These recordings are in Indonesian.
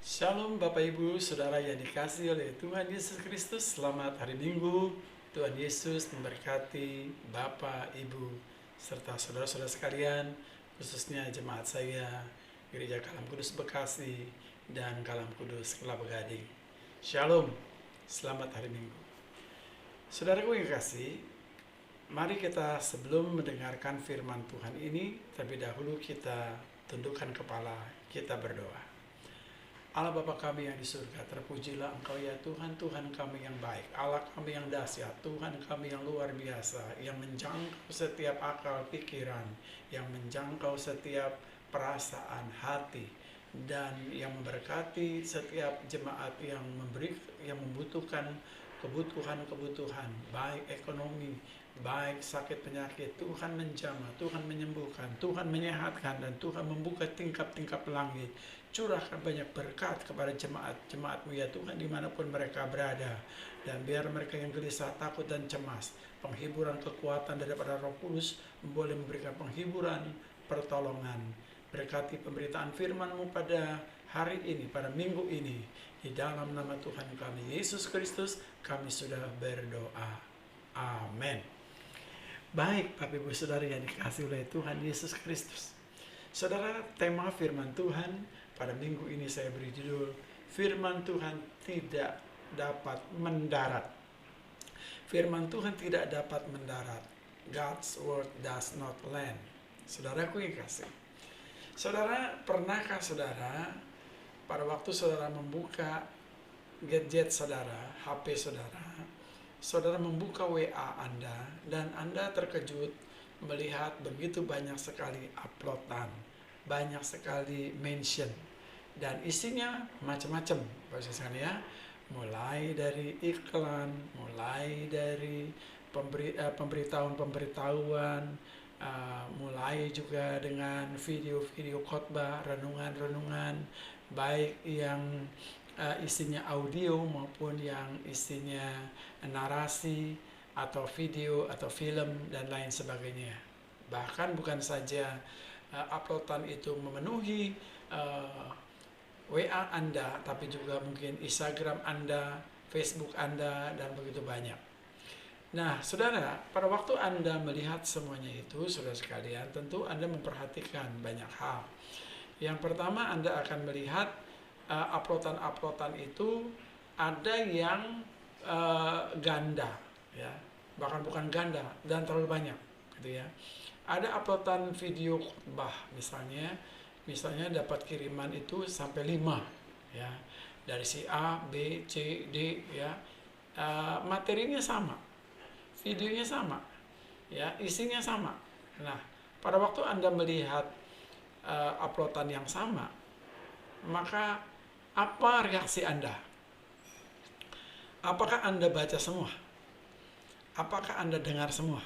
Shalom Bapak Ibu, Saudara yang dikasihi oleh Tuhan Yesus Kristus. Selamat hari Minggu. Tuhan Yesus memberkati Bapak, Ibu, serta saudara-saudara sekalian, khususnya jemaat saya, Gereja Kalam Kudus Bekasi, dan Kalam Kudus Kelapa Gading. Shalom, selamat hari Minggu. Saudaraku yang kasih, mari kita sebelum mendengarkan firman Tuhan ini, terlebih dahulu kita tundukkan kepala, kita berdoa. Allah Bapa kami yang di surga, terpujilah Engkau ya Tuhan, Tuhan kami yang baik, Allah kami yang dahsyat, Tuhan kami yang luar biasa, yang menjangkau setiap akal pikiran, yang menjangkau setiap perasaan hati, dan yang memberkati setiap jemaat yang membutuhkan kebutuhan baik ekonomi, baik sakit penyakit. Tuhan menjamah, Tuhan menyembuhkan, Tuhan menyehatkan, dan Tuhan membuka tingkap-tingkap langit. Curahkan banyak berkat kepada jemaat-jemaat-Mu ya Tuhan, dimanapun mereka berada. Dan biar mereka yang gelisah, takut, dan cemas, penghiburan kekuatan daripada Roh Kudus boleh memberikan penghiburan, pertolongan. Berkati pemberitaan firman-Mu pada hari ini, pada minggu ini. Di dalam nama Tuhan kami Yesus Kristus, kami sudah berdoa. Amin. Baik, Bapak Ibu Saudara yang dikasihi oleh Tuhan Yesus Kristus. Saudara, tema firman Tuhan pada minggu ini saya beri judul, firman Tuhan tidak dapat mendarat. Firman Tuhan tidak dapat mendarat. God's word does not land. Saudaraku yang kasih. Saudara, pernahkah saudara pada waktu saudara membuka gadget saudara, HP saudara, saudara membuka WA Anda, dan Anda terkejut melihat begitu banyak sekali uploadan, banyak sekali mention, dan isinya macam-macam, ya, mulai dari iklan, mulai dari pemberitahuan, mulai juga dengan video-video khotbah, renungan-renungan, baik yang isinya audio maupun yang isinya narasi atau video atau film dan lain sebagainya. Bahkan bukan saja uploadan itu memenuhi WA Anda, tapi juga mungkin Instagram Anda, Facebook Anda, dan begitu banyak. Nah, saudara, pada waktu Anda melihat semuanya itu, saudara sekalian, tentu Anda memperhatikan banyak hal. Yang pertama, Anda akan melihat uploadan itu ada yang ganda, ya, bahkan bukan ganda dan terlalu banyak, gitu ya. Ada uploadan video khotbah misalnya dapat kiriman itu sampai 5, ya, dari si A, B, C, D, ya, materinya sama, videonya sama, ya, isinya sama. Nah, pada waktu Anda melihat uploadan yang sama, maka apa reaksi Anda? Apakah Anda baca semua? Apakah Anda dengar semua?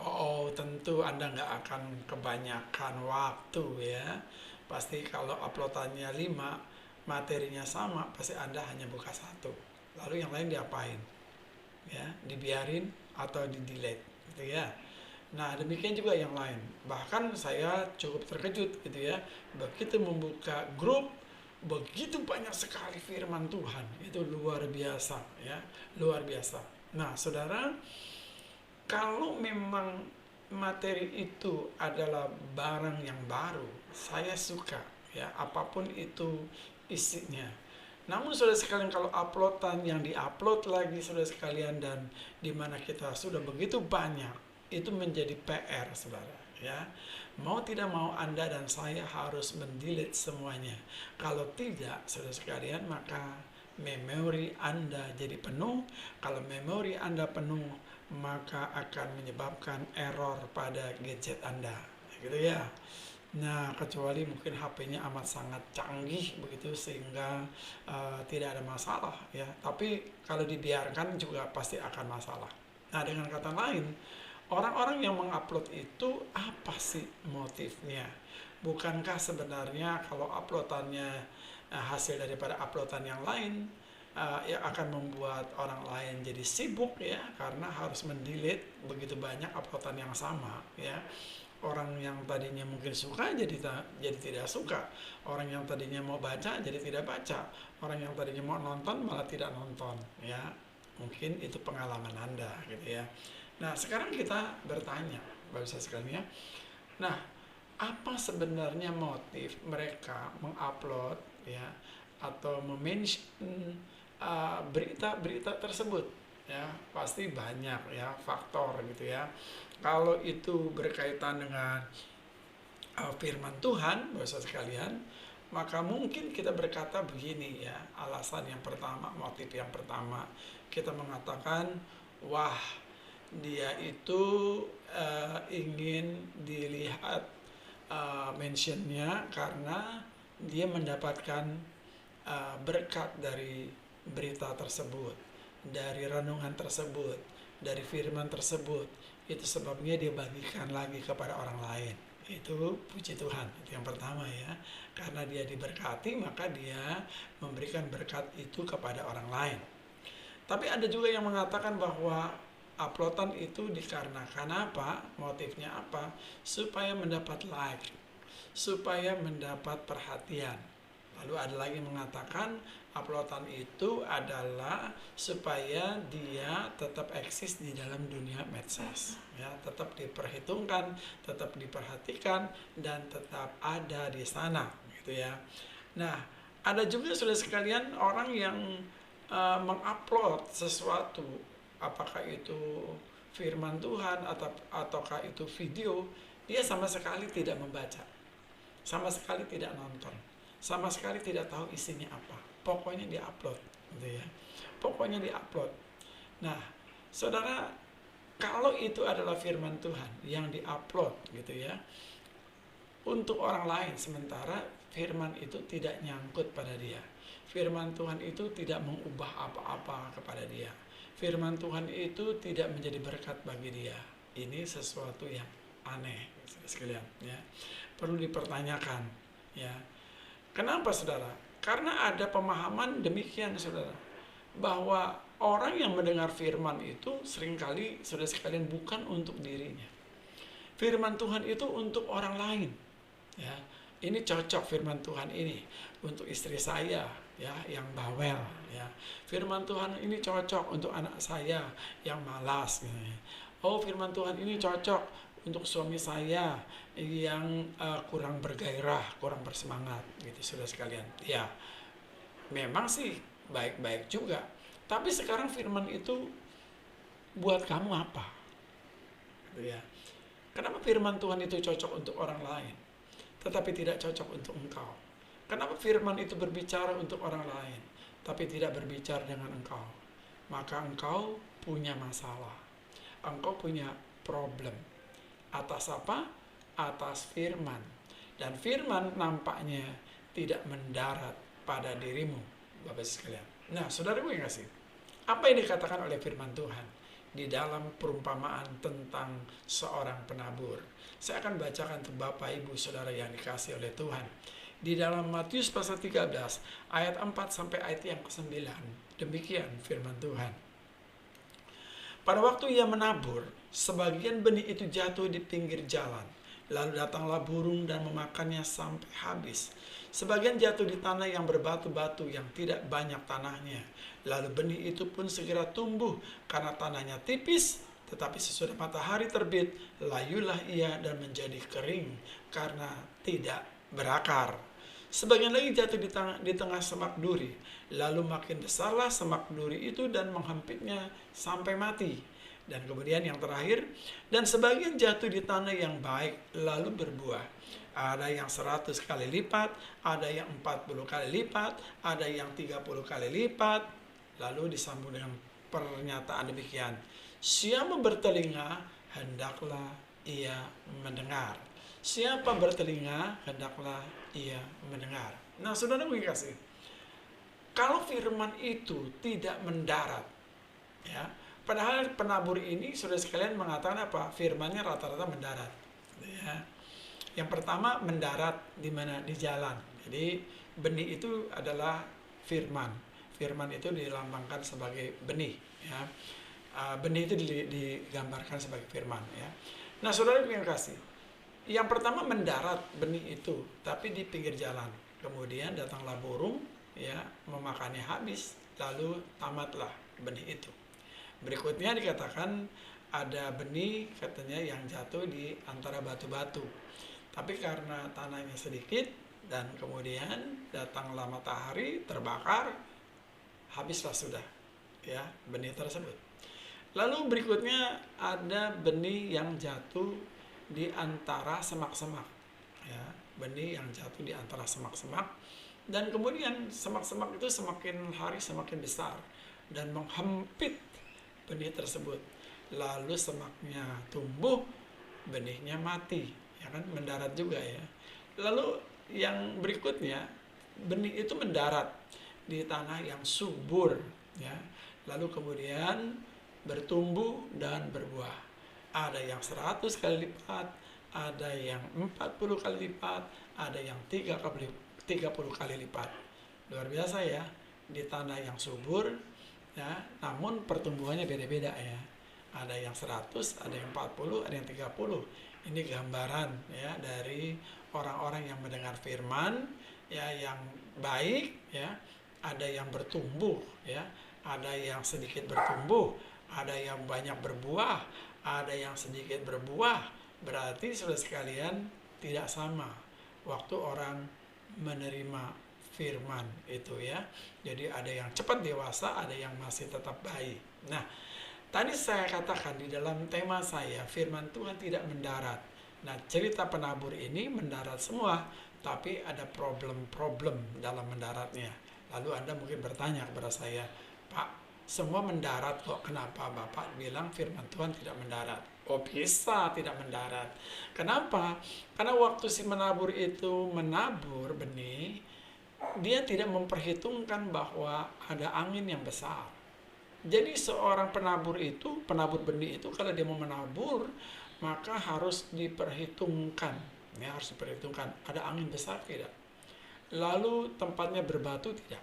Oh, tentu Anda nggak akan kebanyakan waktu, ya. Pasti kalau uploadannya 5, materinya sama, pasti Anda hanya buka 1. Lalu yang lain diapain? Ya, dibiarin atau di-delete, gitu ya. Nah, demikian juga yang lain. Bahkan saya cukup terkejut, gitu ya. Begitu membuka grup, begitu banyak sekali firman Tuhan. Itu luar biasa, ya. Luar biasa. Nah, saudara, kalau memang materi itu adalah barang yang baru, saya suka, ya, apapun itu isinya. Namun saudara sekalian, kalau uploadan yang diupload lagi saudara sekalian, dan dimana kita sudah begitu banyak, itu menjadi PR, saudara, ya. Mau tidak mau Anda dan saya harus mendelete semuanya. Kalau tidak, saudara sekalian, maka memori Anda jadi penuh. Kalau memori Anda penuh, maka akan menyebabkan error pada gadget Anda, gitu ya. Nah, kecuali mungkin HP-nya amat sangat canggih begitu sehingga tidak ada masalah, ya. Tapi kalau dibiarkan juga pasti akan masalah. Nah, dengan kata lain, orang-orang yang mengupload itu apa sih motifnya? Bukankah sebenarnya kalau uploadannya hasil daripada uploadan yang lain, yang akan membuat orang lain jadi sibuk, ya, karena harus mendelete begitu banyak uploadan yang sama, ya. Orang yang tadinya mungkin suka jadi tidak suka. Orang yang tadinya mau baca jadi tidak baca. Orang yang tadinya mau nonton malah tidak nonton, ya. Mungkin itu pengalaman Anda gitu ya. Nah, sekarang kita bertanya, Bapak Ibu sekalian ya. Nah, apa sebenarnya motif mereka mengupload ya atau mention berita-berita tersebut? Ya, pasti banyak ya faktor gitu ya. Kalau itu berkaitan dengan firman Tuhan, Bapak sekalian, maka mungkin kita berkata begini ya, alasan yang pertama, motif yang pertama, kita mengatakan, wah, dia itu ingin dilihat mentionnya karena dia mendapatkan berkat dari berita tersebut, dari renungan tersebut, dari firman tersebut. Itu sebabnya dia bagikan lagi kepada orang lain. Itu puji Tuhan, itu yang pertama ya. Karena dia diberkati, maka dia memberikan berkat itu kepada orang lain. Tapi ada juga yang mengatakan bahwa uploadan itu dikarenakan apa? Motifnya apa? Supaya mendapat like, supaya mendapat perhatian. Lalu ada lagi mengatakan uploadan itu adalah supaya dia tetap eksis di dalam dunia medsos, ya, tetap diperhitungkan, tetap diperhatikan, dan tetap ada di sana, gitu ya. Nah, ada juga saudara sekalian orang yang mengupload sesuatu, apakah itu firman Tuhan ataukah itu video, dia sama sekali tidak membaca, sama sekali tidak nonton, sama sekali tidak tahu isinya apa. Pokoknya diupload, gitu ya. Pokoknya diupload. Nah, saudara, kalau itu adalah firman Tuhan yang diupload, gitu ya, untuk orang lain, sementara firman itu tidak nyangkut pada dia. Firman Tuhan itu tidak mengubah apa-apa kepada dia. Firman Tuhan itu tidak menjadi berkat bagi dia. Ini sesuatu yang aneh, sekalian, ya. Perlu dipertanyakan, ya. Kenapa, saudara? Karena ada pemahaman demikian, saudara, bahwa orang yang mendengar firman itu seringkali, saudara sekalian, bukan untuk dirinya. Firman Tuhan itu untuk orang lain, ya. Ini cocok firman Tuhan ini untuk istri saya, ya, yang bawel, ya. Firman Tuhan ini cocok untuk anak saya yang malas, gitu ya. Oh, firman Tuhan ini cocok untuk suami saya yang kurang bergairah, kurang bersemangat, gitu, saudara sekalian. Ya, memang sih baik-baik juga. Tapi sekarang firman itu buat kamu apa? Gitu ya. Kenapa firman Tuhan itu cocok untuk orang lain, tetapi tidak cocok untuk engkau? Kenapa firman itu berbicara untuk orang lain, tapi tidak berbicara dengan engkau? Maka engkau punya masalah. Engkau punya problem. Atas apa? Atas firman. Dan firman nampaknya tidak mendarat pada dirimu, Bapak sekalian. Nah, saudaraku yang kasih, apa yang dikatakan oleh firman Tuhan di dalam perumpamaan tentang seorang penabur? Saya akan bacakan untuk Bapak, Ibu, Saudara yang dikasih oleh Tuhan. Di dalam Matius pasal 13, ayat 4 sampai ayat yang ke-9. Demikian firman Tuhan. Pada waktu ia menabur, sebagian benih itu jatuh di pinggir jalan. Lalu datanglah burung dan memakannya sampai habis. Sebagian jatuh di tanah yang berbatu-batu yang tidak banyak tanahnya. Lalu benih itu pun segera tumbuh karena tanahnya tipis. Tetapi sesudah matahari terbit, layulah ia dan menjadi kering karena tidak berakar. Sebagian lagi jatuh di tengah semak duri. Lalu makin besarlah semak duri itu dan menghempitnya sampai mati. Dan kemudian yang terakhir, dan sebagian jatuh di tanah yang baik lalu berbuah. Ada yang 100 kali lipat, ada yang 40 kali lipat, ada yang 30 kali lipat. Lalu disambung dengan pernyataan demikian. Siapa bertelinga, hendaklah ia mendengar. Siapa bertelinga, hendaklah ia mendengar. Nah, saudara kasih, kalau firman itu tidak mendarat, ya, padahal penabur ini saudara sekalian mengatakan apa? Firmannya rata-rata mendarat, ya. Yang pertama mendarat di mana? Di jalan. Jadi benih itu adalah firman. Firman itu dilambangkan sebagai benih, ya. Benih itu digambarkan sebagai firman, ya. Nah, saudara yang kasih, Yang pertama mendarat benih itu, tapi di pinggir jalan. Kemudian datanglah burung, ya, memakannya habis, lalu tamatlah benih itu. Berikutnya dikatakan ada benih katanya yang jatuh di antara batu-batu. Tapi karena tanahnya sedikit dan kemudian datanglah matahari, terbakar, habislah sudah, ya, benih tersebut. Lalu berikutnya ada benih yang jatuh di antara semak-semak, ya, benih yang jatuh di antara semak-semak, dan kemudian semak-semak itu semakin hari semakin besar dan menghempit benih tersebut. Lalu semaknya tumbuh, benihnya mati, ya kan, mendarat juga ya. Lalu yang berikutnya, benih itu mendarat di tanah yang subur, ya. Lalu kemudian bertumbuh dan berbuah. Ada yang 100 kali lipat, ada yang 40 kali lipat, ada yang 30 kali lipat. Luar biasa ya, di tanah yang subur, ya, namun pertumbuhannya beda-beda ya. Ada yang 100, ada yang 40, ada yang 30. Ini gambaran ya dari orang-orang yang mendengar firman, ya, yang baik, ya. Ada yang bertumbuh, ya, ada yang sedikit bertumbuh, ada yang banyak berbuah, ada yang sedikit berbuah. Berarti saudara sekalian tidak sama waktu orang menerima firman itu ya. Jadi ada yang cepat dewasa, ada yang masih tetap bayi. Nah, tadi saya katakan di dalam tema saya, firman Tuhan tidak mendarat. Nah, cerita penabur ini mendarat semua, tapi ada problem-problem dalam mendaratnya. Lalu Anda mungkin bertanya kepada saya, Pak, semua mendarat kok, kenapa Bapak bilang firman Tuhan tidak mendarat? Oh, bisa tidak mendarat. Kenapa? Karena waktu si menabur itu menabur benih, dia tidak memperhitungkan bahwa ada angin yang besar. Jadi seorang penabur itu, penabur benih itu, kalau dia mau menabur, maka harus diperhitungkan. Ya, harus diperhitungkan. Ada angin besar tidak? Lalu tempatnya berbatu tidak?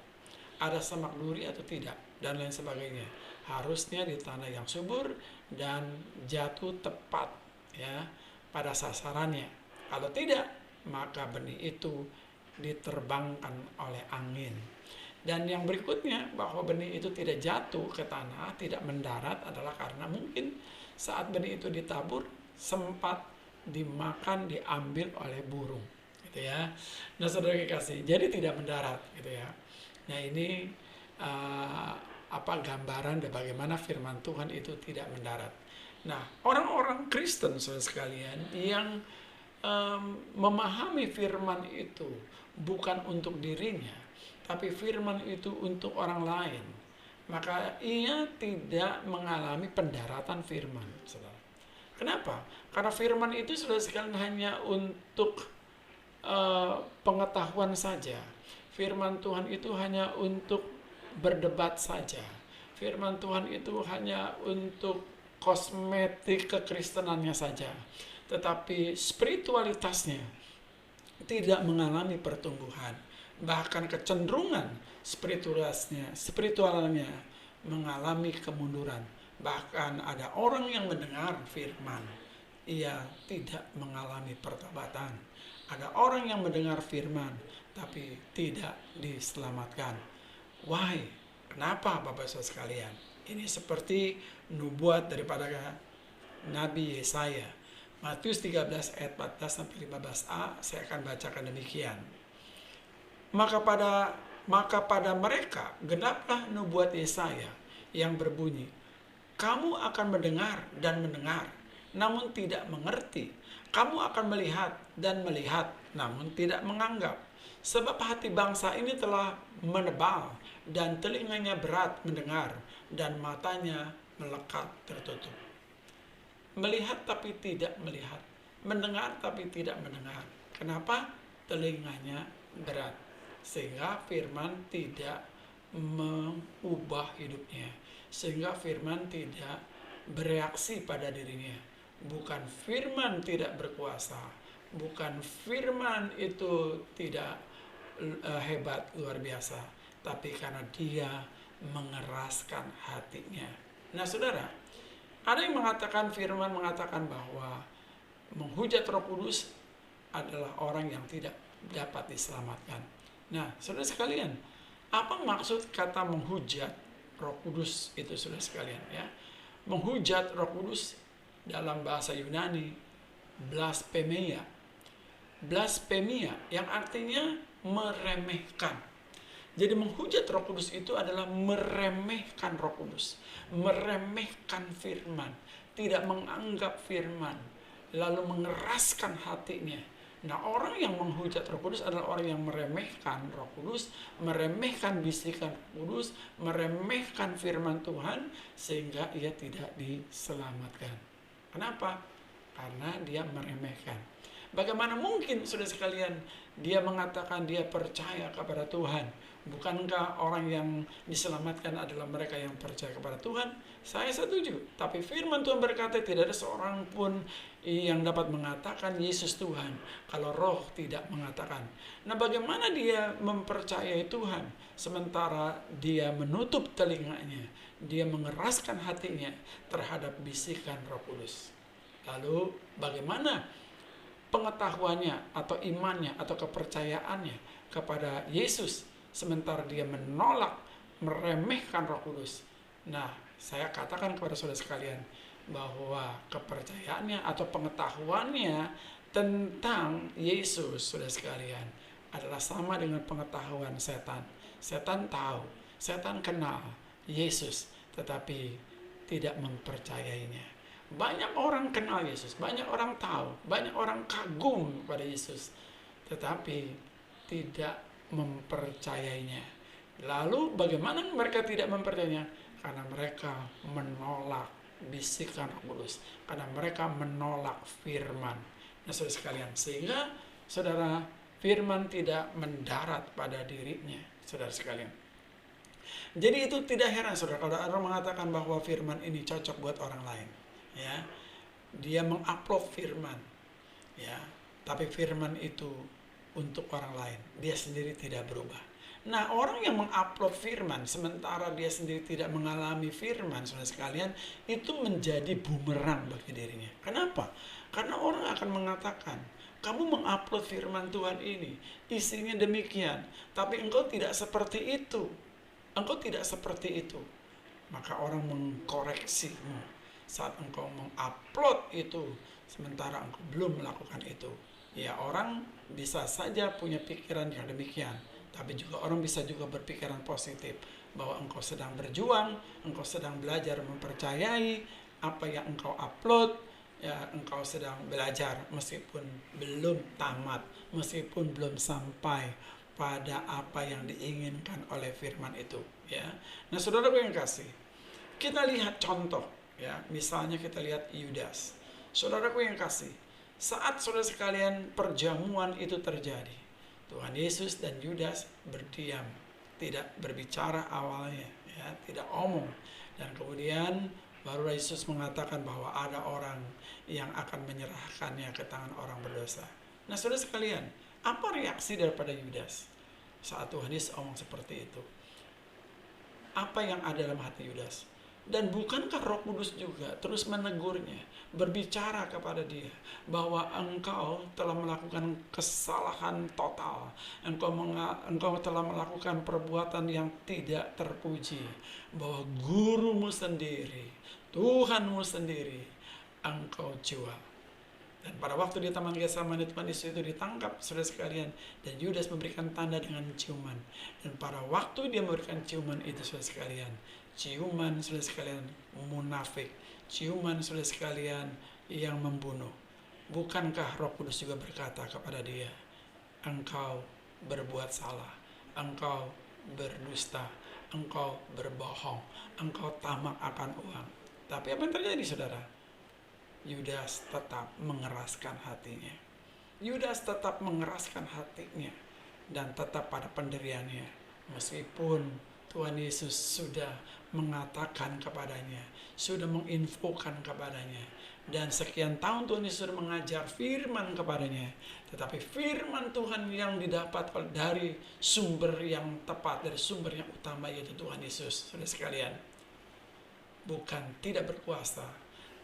Ada semak duri atau tidak? Dan lain sebagainya. Harusnya di tanah yang subur dan jatuh tepat ya pada sasarannya. Kalau tidak, maka benih itu diterbangkan oleh angin. Dan yang berikutnya, bahwa benih itu tidak jatuh ke tanah, tidak mendarat, adalah karena mungkin saat benih itu ditabur sempat dimakan, diambil oleh burung, gitu ya. Nah, saudara kekasih, jadi tidak mendarat, gitu ya. Nah, ini gambaran dan bagaimana firman Tuhan itu tidak mendarat. Nah, orang-orang Kristen saudara sekalian yang memahami firman itu bukan untuk dirinya, tapi firman itu untuk orang lain, maka ia tidak mengalami pendaratan firman, saudara. Kenapa? Karena firman itu saudara sekalian hanya untuk pengetahuan saja. Firman Tuhan itu hanya untuk berdebat saja. Firman Tuhan itu hanya untuk kosmetik kekristenannya saja. Tetapi spiritualitasnya tidak mengalami pertumbuhan. Bahkan kecenderungan spiritualnya mengalami kemunduran. Bahkan ada orang yang mendengar firman, ia tidak mengalami pertobatan. Ada orang yang mendengar firman, tapi tidak diselamatkan. Why? Kenapa Bapak Saudara sekalian? Ini seperti nubuat daripada Nabi Yesaya. Matius 13 ayat 14 sampai 15a, saya akan bacakan demikian. Maka pada mereka genaplah nubuat Yesaya yang berbunyi, kamu akan mendengar dan mendengar, namun tidak mengerti. Kamu akan melihat dan melihat, namun tidak menganggap. Sebab hati bangsa ini telah menebal, dan telinganya berat mendengar, dan matanya melekat tertutup. Melihat tapi tidak melihat, mendengar tapi tidak mendengar. Kenapa? Telinganya berat, sehingga firman tidak mengubah hidupnya, sehingga firman tidak bereaksi pada dirinya. Bukan firman tidak berkuasa, bukan firman itu tidak hebat luar biasa, tapi karena dia mengeraskan hatinya. Nah, saudara, ada yang mengatakan, firman mengatakan bahwa menghujat Roh Kudus adalah orang yang tidak dapat diselamatkan. Nah, saudara sekalian, apa maksud kata menghujat Roh Kudus itu, saudara sekalian ya? Menghujat Roh Kudus dalam bahasa Yunani blasphemia. Blasphemia yang artinya meremehkan. Jadi menghujat Roh Kudus itu adalah meremehkan Roh Kudus, meremehkan firman, tidak menganggap firman, lalu mengeraskan hatinya. Nah, orang yang menghujat Roh Kudus adalah orang yang meremehkan Roh Kudus, meremehkan bisikan Roh Kudus, meremehkan firman Tuhan, sehingga ia tidak diselamatkan. Kenapa? Karena dia meremehkan. Bagaimana mungkin, saudara sekalian, dia mengatakan dia percaya kepada Tuhan? Bukankah orang yang diselamatkan adalah mereka yang percaya kepada Tuhan? Saya setuju. Tapi firman Tuhan berkata tidak ada seorang pun yang dapat mengatakan Yesus Tuhan kalau roh tidak mengatakan. Nah, bagaimana dia mempercayai Tuhan sementara dia menutup telinganya, dia mengeraskan hatinya terhadap bisikan Roh Kudus? Lalu bagaimana pengetahuannya atau imannya atau kepercayaannya kepada Yesus sementara dia menolak, meremehkan Roh Kudus? Nah, saya katakan kepada saudara sekalian bahwa kepercayaannya atau pengetahuannya tentang Yesus, saudara sekalian, adalah sama dengan pengetahuan setan. Setan tahu, setan kenal Yesus, tetapi tidak mempercayainya. Banyak orang kenal Yesus, banyak orang tahu, banyak orang kagum pada Yesus, tetapi tidak mempercayainya. Lalu bagaimana mereka tidak mempercayainya? Karena mereka menolak bisikan Roh Kudus, karena mereka menolak firman. Nah, saudara sekalian, sehingga saudara, firman tidak mendarat pada dirinya, saudara sekalian. Jadi itu tidak heran, saudara, kalau orang mengatakan bahwa firman ini cocok buat orang lain, ya, dia mengupload firman, ya, tapi firman itu untuk orang lain, dia sendiri tidak berubah. Nah, orang yang mengupload firman sementara dia sendiri tidak mengalami firman, saudara sekalian, itu menjadi bumerang bagi dirinya. Kenapa? Karena orang akan mengatakan, kamu mengupload firman Tuhan ini, isinya demikian, tapi engkau tidak seperti itu. Engkau tidak seperti itu. Maka orang mengkoreksimu saat engkau mengupload itu, sementara engkau belum melakukan itu. Ya, orang bisa saja punya pikiran yang demikian, tapi juga orang bisa juga berpikiran positif bahwa engkau sedang berjuang, engkau sedang belajar mempercayai apa yang engkau upload, ya, engkau sedang belajar meskipun belum tamat, meskipun belum sampai pada apa yang diinginkan oleh firman itu, ya. Nah, saudara yang kasih, kita lihat contoh, ya. Misalnya kita lihat Yudas. Saudaraku yang kasih, saat saudara sekalian perjamuan itu terjadi, Tuhan Yesus dan Yudas berdiam, tidak berbicara awalnya, ya, tidak omong. Dan kemudian baru Yesus mengatakan bahwa ada orang yang akan menyerahkannya ke tangan orang berdosa. Nah, saudara sekalian, apa reaksi daripada Yudas saat Tuhan Yesus omong seperti itu? Apa yang ada dalam hati Yudas? Dan bukankah Roh Kudus juga terus menegurnya, berbicara kepada dia bahwa engkau telah melakukan kesalahan total, engkau telah melakukan perbuatan yang tidak terpuji, bahwa gurumu sendiri, Tuhanmu sendiri, engkau jual. Dan pada waktu di Taman Getsemani, Tuhan Yesus itu ditangkap, saudara sekalian, dan Yudas memberikan tanda dengan ciuman. Dan pada waktu dia memberikan ciuman itu, saudara sekalian, ciuman, saudara sekalian, munafik, ciuman, saudara sekalian, yang membunuh. Bukankah Roh Kudus juga berkata kepada dia, engkau berbuat salah, engkau berdusta, engkau berbohong, engkau tamak akan uang. Tapi apa yang terjadi, saudara? Yudas tetap mengeraskan hatinya. Yudas tetap mengeraskan hatinya dan tetap pada pendiriannya. Meskipun Tuhan Yesus sudah mengatakan kepadanya, sudah menginfokan kepadanya, dan sekian tahun Tuhan Yesus sudah mengajar firman kepadanya, tetapi firman Tuhan yang didapat dari sumber yang tepat, dari sumber yang utama, yaitu Tuhan Yesus, saudara sekalian, bukan tidak berkuasa,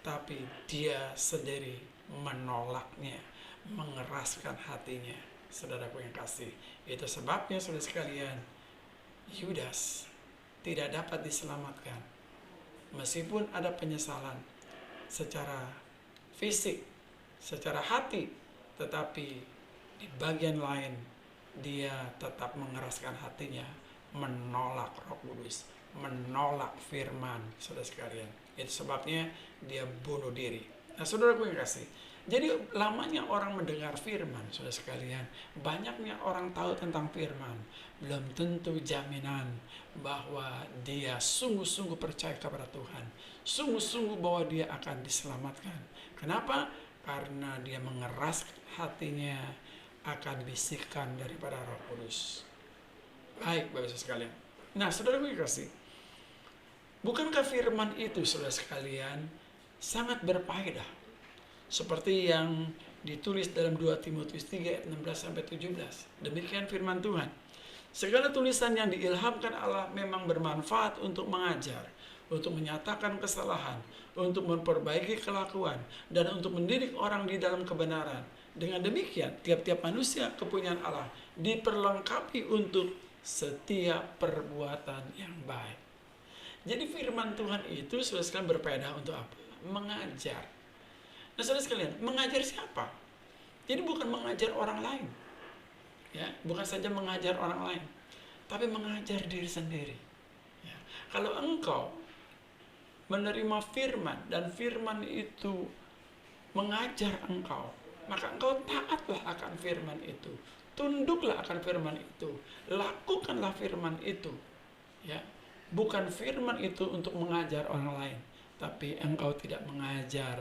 tapi dia sendiri menolaknya, mengeraskan hatinya. Saudaraku yang kasih, itu sebabnya saudara sekalian, Yudas tidak dapat diselamatkan. Meskipun ada penyesalan secara fisik, secara hati, tetapi di bagian lain dia tetap mengeraskan hatinya, menolak Roh Kudus, menolak firman, saudara sekalian. Itu sebabnya dia bunuh diri. Nah, saudaraku yang kasih, jadi lamanya orang mendengar firman, saudara sekalian, banyaknya orang tahu tentang firman, belum tentu jaminan bahwa dia sungguh-sungguh percaya kepada Tuhan, sungguh-sungguh bahwa dia akan diselamatkan. Kenapa? Karena dia mengeraskan hatinya akan bisikan daripada Roh Kudus. Baik, Bapak Ibu sekalian. Nah, saudaraku yang kasih, bukankah firman itu, saudara sekalian, sangat berfaedah? Seperti yang ditulis dalam 2 Timotius 3 ayat 16-17. Demikian firman Tuhan. Segala tulisan yang diilhamkan Allah memang bermanfaat untuk mengajar, untuk menyatakan kesalahan, untuk memperbaiki kelakuan, dan untuk mendidik orang di dalam kebenaran. Dengan demikian, tiap-tiap manusia kepunyaan Allah diperlengkapi untuk setiap perbuatan yang baik. Jadi firman Tuhan itu saudara sekalian berfaedah untuk apa? Mengajar. Nah, saudara sekalian, mengajar siapa? Jadi bukan mengajar orang lain. Ya, bukan saja mengajar orang lain, tapi mengajar diri sendiri. Ya. Kalau engkau menerima firman dan firman itu mengajar engkau, maka engkau taatlah akan firman itu, tunduklah akan firman itu, lakukanlah firman itu. Ya, bukan firman itu untuk mengajar orang lain, tapi engkau tidak mengajar,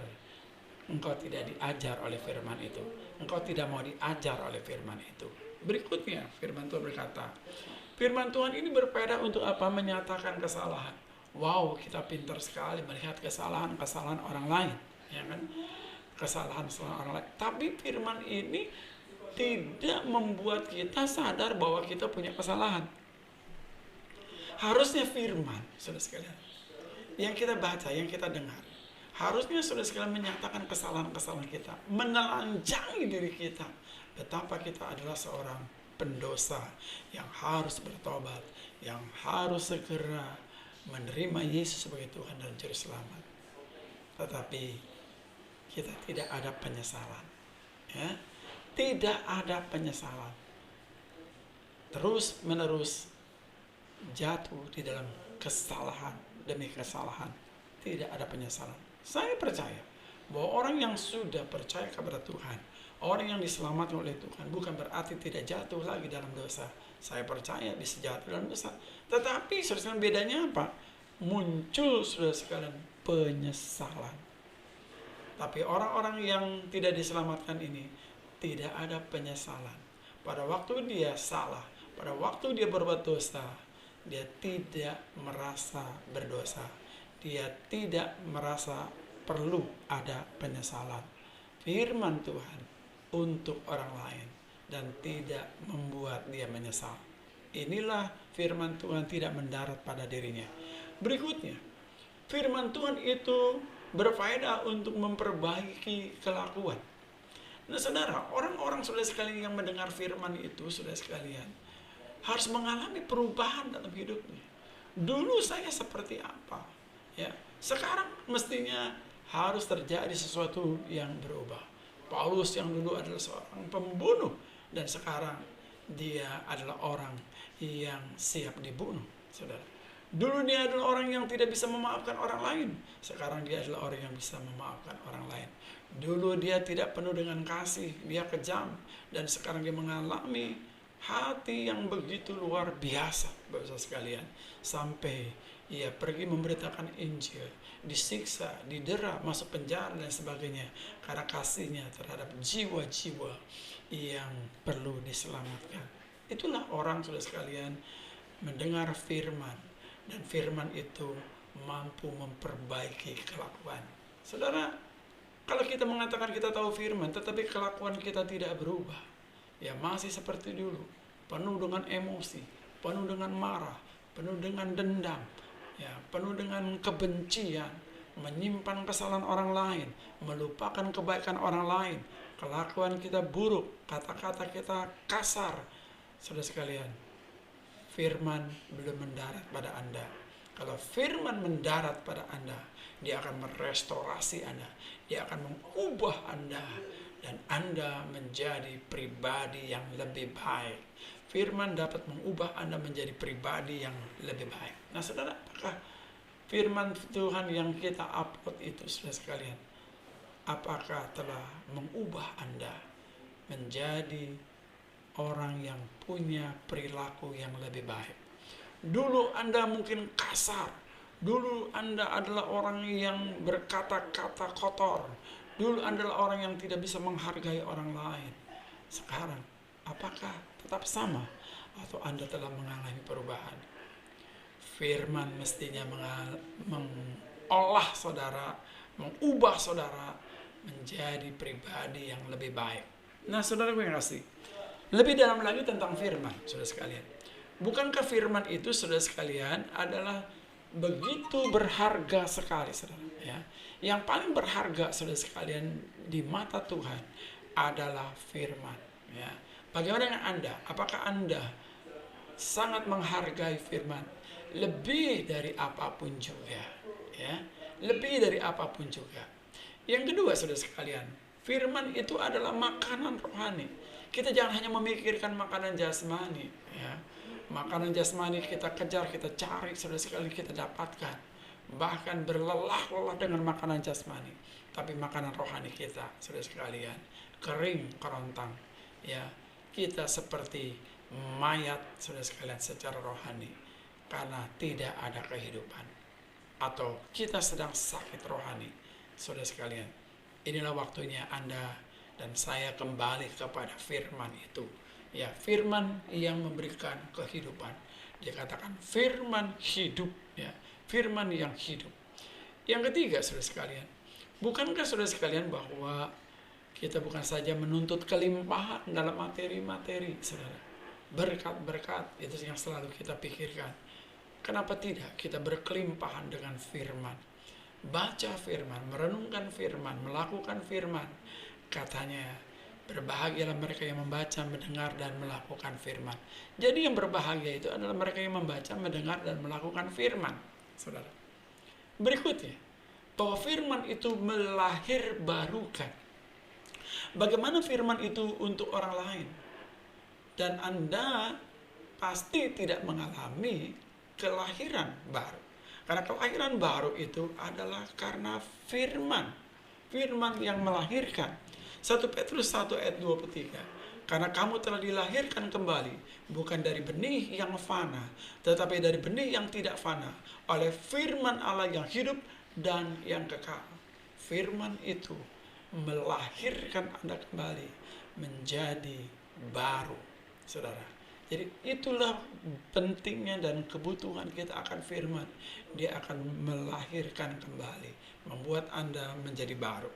engkau tidak diajar oleh firman itu, engkau tidak mau diajar oleh firman itu. Berikutnya firman Tuhan berkata, firman Tuhan ini berfaedah untuk apa? Menyatakan kesalahan. Wow, kita pintar sekali melihat kesalahan-kesalahan orang lain, ya kan? Kesalahan orang lain. Tapi firman ini tidak membuat kita sadar bahwa kita punya kesalahan. Harusnya firman, saudara sekalian, yang kita baca, yang kita dengar, harusnya saudara sekalian menyatakan kesalahan-kesalahan kita, menelanjangi diri kita, betapa kita adalah seorang pendosa yang harus bertobat, yang harus segera menerima Yesus sebagai Tuhan dan Juru Selamat. Tetapi kita tidak ada penyesalan, ya, tidak ada penyesalan. Terus menerus jatuh di dalam kesalahan demi kesalahan, tidak ada penyesalan. Saya percaya bahwa orang yang sudah percaya kepada Tuhan, orang yang diselamatkan oleh Tuhan, bukan berarti tidak jatuh lagi dalam dosa. Saya percaya bisa jatuh dalam dosa, tetapi saudara bedanya apa? Muncul saudara sekalian penyesalan. Tapi orang-orang yang tidak diselamatkan ini tidak ada penyesalan. Pada waktu dia salah, pada waktu dia berbuat dosa, dia tidak merasa berdosa. Dia tidak merasa perlu ada penyesalan. Firman Tuhan untuk orang lain dan tidak membuat dia menyesal. Inilah firman Tuhan tidak mendarat pada dirinya. Berikutnya, firman Tuhan itu berfaedah untuk memperbaiki kelakuan. Nah, saudara, orang-orang saudara sekalian yang mendengar firman itu, saudara sekalian, harus mengalami perubahan dalam hidupnya. Dulu saya seperti apa? Ya, sekarang mestinya harus terjadi sesuatu yang berubah. Paulus yang dulu adalah seorang pembunuh dan sekarang dia adalah orang yang siap dibunuh, saudara. Dulu dia adalah orang yang tidak bisa memaafkan orang lain. Sekarang dia adalah orang yang bisa memaafkan orang lain. Dulu dia tidak penuh dengan kasih, dia kejam. Dan sekarang dia mengalami hati yang begitu luar biasa, Bapak sekalian. Sampai ia pergi memberitakan Injil, disiksa, didera, masuk penjara dan sebagainya. Karena kasihnya terhadap jiwa-jiwa yang perlu diselamatkan. Itulah orang, saudara sekalian, mendengar firman. Dan firman itu mampu memperbaiki kelakuan. Saudara, kalau kita mengatakan kita tahu firman, tetapi kelakuan kita tidak berubah, ya masih seperti dulu, penuh dengan emosi, penuh dengan marah, penuh dengan dendam, ya penuh dengan kebencian, menyimpan kesalahan orang lain, melupakan kebaikan orang lain, kelakuan kita buruk, kata-kata kita kasar, saudara sekalian, firman belum mendarat pada Anda. Kalau firman mendarat pada Anda, dia akan merestorasi Anda, dia akan mengubah Anda, dan Anda menjadi pribadi yang lebih baik. Firman dapat mengubah Anda menjadi pribadi yang lebih baik. Nah saudara, apakah firman Tuhan yang kita upload itu, saudara sekalian, apakah telah mengubah Anda menjadi orang yang punya perilaku yang lebih baik? Dulu Anda mungkin kasar, dulu Anda adalah orang yang berkata-kata kotor, dulu Anda adalah orang yang tidak bisa menghargai orang lain. Sekarang, apakah tetap sama atau Anda telah mengalami perubahan? Firman mestinya mengolah saudara, mengubah saudara menjadi pribadi yang lebih baik. Nah saudara gue yang kasih, lebih dalam lagi tentang firman, saudara sekalian. Bukankah firman itu, saudara sekalian, adalah begitu berharga sekali, saudara? Ya, yang paling berharga, saudara sekalian, di mata Tuhan adalah firman. Ya, bagaimana dengan Anda? Apakah Anda sangat menghargai firman lebih dari apapun juga? Ya, lebih dari apapun juga. Yang kedua, saudara sekalian, firman itu adalah makanan rohani. Kita jangan hanya memikirkan makanan jasmani, ya. Makanan jasmani kita kejar, kita cari, saudara sekalian, kita dapatkan. Bahkan berlelah-lelah dengan makanan jasmani. Tapi makanan rohani kita, saudara sekalian, kering, kerontang. Ya, kita seperti mayat, saudara sekalian, secara rohani. Karena tidak ada kehidupan. Atau kita sedang sakit rohani, saudara sekalian. Inilah waktunya Anda dan saya kembali kepada firman itu. Ya, firman yang memberikan kehidupan. Dia katakan firman hidup, ya, firman yang hidup. Yang ketiga, saudara sekalian, bukankah saudara sekalian bahwa kita bukan saja menuntut kelimpahan dalam materi-materi, saudara, berkat-berkat itu yang selalu kita pikirkan. Kenapa tidak kita berkelimpahan dengan firman? Baca firman, merenungkan firman, melakukan firman. Katanya, berbahagialah mereka yang membaca, mendengar, dan melakukan firman. Jadi yang berbahagia itu adalah mereka yang membaca, mendengar, dan melakukan firman, saudara. Berikutnya, bahwa firman itu melahirbarukan. Bagaimana firman itu untuk orang lain? Dan Anda pasti tidak mengalami kelahiran baru. Karena kelahiran baru itu adalah karena firman. Firman yang melahirkan. 1 Petrus 1 ayat 23. Karena kamu telah dilahirkan kembali, bukan dari benih yang fana, tetapi dari benih yang tidak fana, oleh firman Allah yang hidup dan yang kekal. Firman itu melahirkan Anda kembali menjadi baru, saudara. Jadi itulah pentingnya dan kebutuhan kita akan firman. Dia akan melahirkan kembali, membuat Anda menjadi baru.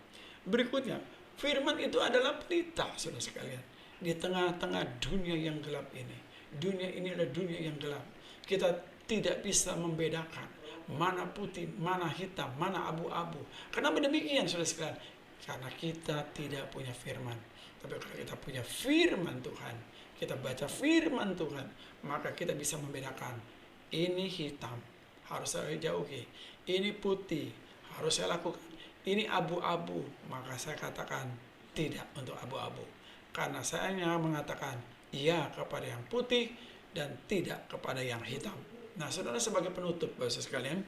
Berikutnya, firman itu adalah pelita, saudara sekalian. Di tengah-tengah dunia yang gelap ini. Dunia ini adalah dunia yang gelap. Kita tidak bisa membedakan mana putih, mana hitam, mana abu-abu. Kenapa demikian, saudara sekalian? Karena kita tidak punya firman. Tapi kalau kita punya firman Tuhan, kita baca firman Tuhan, maka kita bisa membedakan. Ini hitam, harus saya jauhi. Ini putih, harus saya lakukan. Ini abu-abu, maka saya katakan tidak untuk abu-abu. Karena saya hanya mengatakan iya kepada yang putih dan tidak kepada yang hitam. Nah, saudara, sebagai penutup, Bapak sekalian,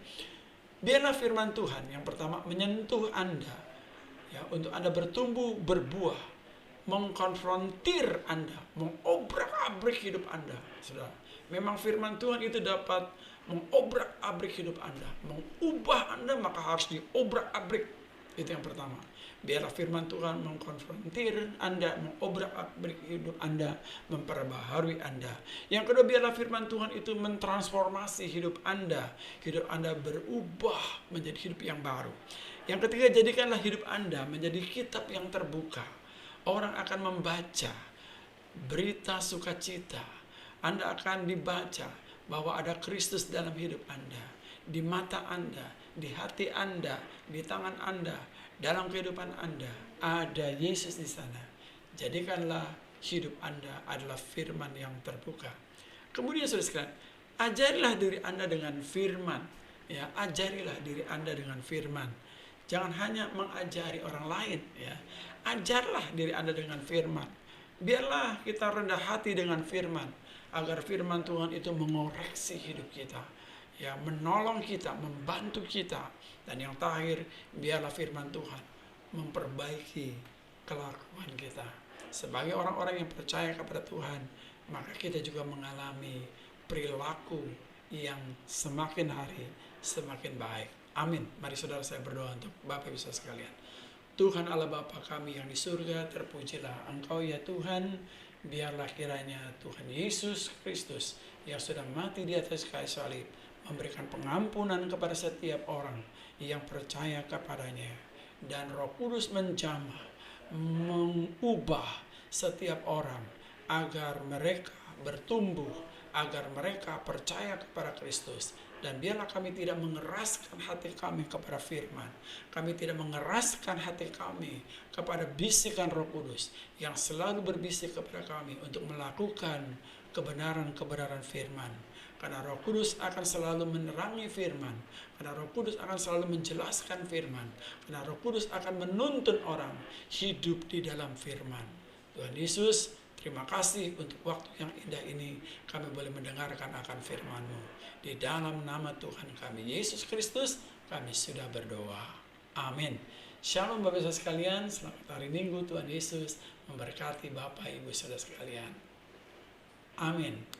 biarlah firman Tuhan yang pertama menyentuh Anda, ya, untuk Anda bertumbuh, berbuah, mengkonfrontir Anda, mengobrak-abrik hidup Anda, saudara. Memang firman Tuhan itu dapat mengobrak-abrik hidup Anda, mengubah Anda, maka harus diobrak-abrik. Itu yang pertama. Biarlah firman Tuhan mengkonfrontir Anda, mengobrak-abrik hidup Anda, memperbaharui Anda. Yang kedua, biarlah firman Tuhan itu mentransformasi hidup Anda. Hidup Anda berubah menjadi hidup yang baru. Yang ketiga, jadikanlah hidup Anda menjadi kitab yang terbuka. Orang akan membaca berita sukacita. Anda akan dibaca bahwa ada Kristus dalam hidup Anda. di mata Anda, di hati Anda, di tangan Anda, dalam kehidupan Anda, ada Yesus di sana. Jadikanlah hidup Anda adalah firman yang terbuka. Kemudian saudara sekalian, ajarilah diri Anda dengan firman. Ya, ajarilah diri Anda dengan firman. Jangan hanya mengajari orang lain, ya. Ajarlah diri Anda dengan firman. Biarlah kita rendah hati dengan firman, agar firman Tuhan itu mengoreksi hidup kita, ya, menolong kita, membantu kita. Dan yang terakhir, biarlah firman Tuhan memperbaiki kelakuan kita. Sebagai orang-orang yang percaya kepada Tuhan, maka kita juga mengalami perilaku yang semakin hari semakin baik. Amin. Mari saudara saya berdoa untuk Bapak Ibu sekalian. Tuhan Allah Bapa kami yang di surga, terpujilah Engkau ya Tuhan. Biarlah kiranya Tuhan Yesus Kristus yang sudah mati di atas kayu salib memberikan pengampunan kepada setiap orang yang percaya kepadanya. Dan Roh Kudus menjamah, mengubah setiap orang agar mereka bertumbuh, agar mereka percaya kepada Kristus. Dan biarlah kami tidak mengeraskan hati kami kepada firman. Kami tidak mengeraskan hati kami kepada bisikan Roh Kudus yang selalu berbisik kepada kami untuk melakukan kebenaran-kebenaran firman. Karena Roh Kudus akan selalu menerangi firman. Karena Roh Kudus akan selalu menjelaskan firman. Karena Roh Kudus akan menuntun orang hidup di dalam firman. Tuhan Yesus, terima kasih untuk waktu yang indah ini kami boleh mendengarkan akan firman-Mu. Di dalam nama Tuhan kami Yesus Kristus kami sudah berdoa. Amin. Shalom Bapak Ibu sekalian, selamat hari Minggu. Tuhan Yesus memberkati Bapak Ibu Saudara sekalian. Amin.